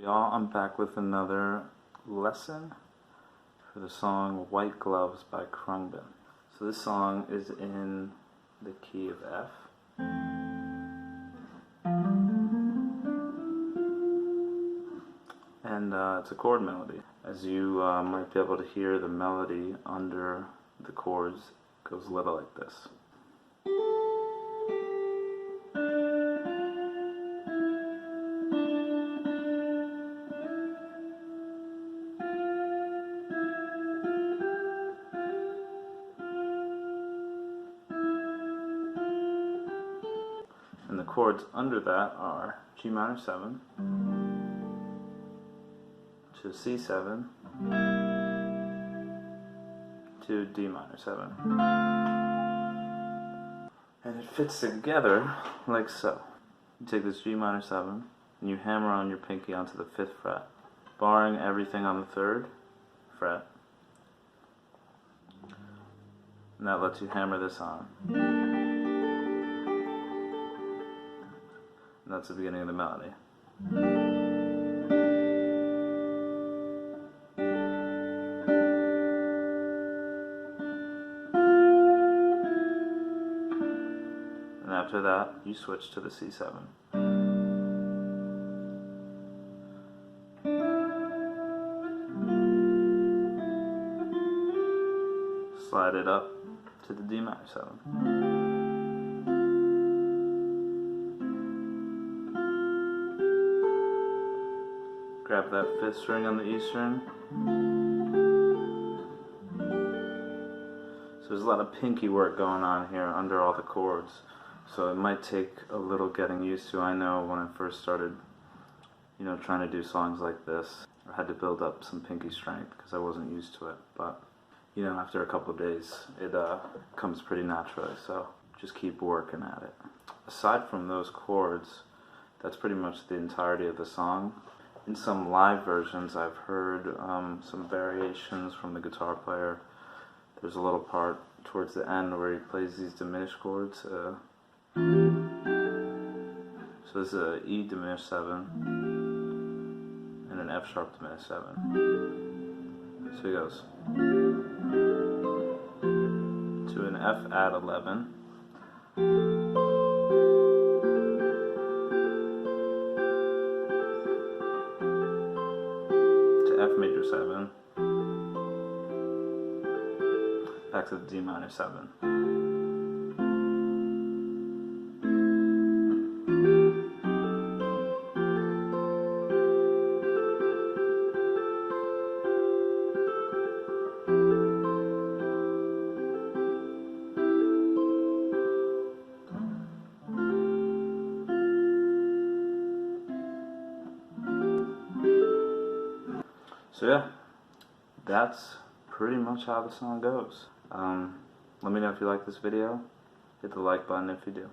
Y'all, I'm back with another lesson for the song White Gloves by Khruangbin. So this song is in the key of F. And it's a chord melody. As you might be able to hear, the melody under the chords goes a little like this. And the chords under that are G minor 7 to C7 to D minor 7. And it fits together like so. You take this G minor 7 and you hammer on your pinky onto the 5th fret, barring everything on the 3rd fret. And that lets you hammer this on. And that's the beginning of the melody. And after that, you switch to the C7. Slide it up to the D minor 7. Grab that 5th string on the E string. So there's a lot of pinky work going on here under all the chords. So it might take a little getting used to. I know when I first started, trying to do songs like this, I had to build up some pinky strength because I wasn't used to it. But, after a couple of days, it comes pretty naturally. So just keep working at it. Aside from those chords, that's pretty much the entirety of the song. In some live versions, I've heard some variations from the guitar player. There's a little part towards the end where he plays these diminished chords. So this is an E diminished 7 and an F sharp diminished 7. So he goes to an F add 11. F major 7, back to the D minor 7. So yeah, that's pretty much how the song goes. Let me know if you like this video. Hit the like button if you do.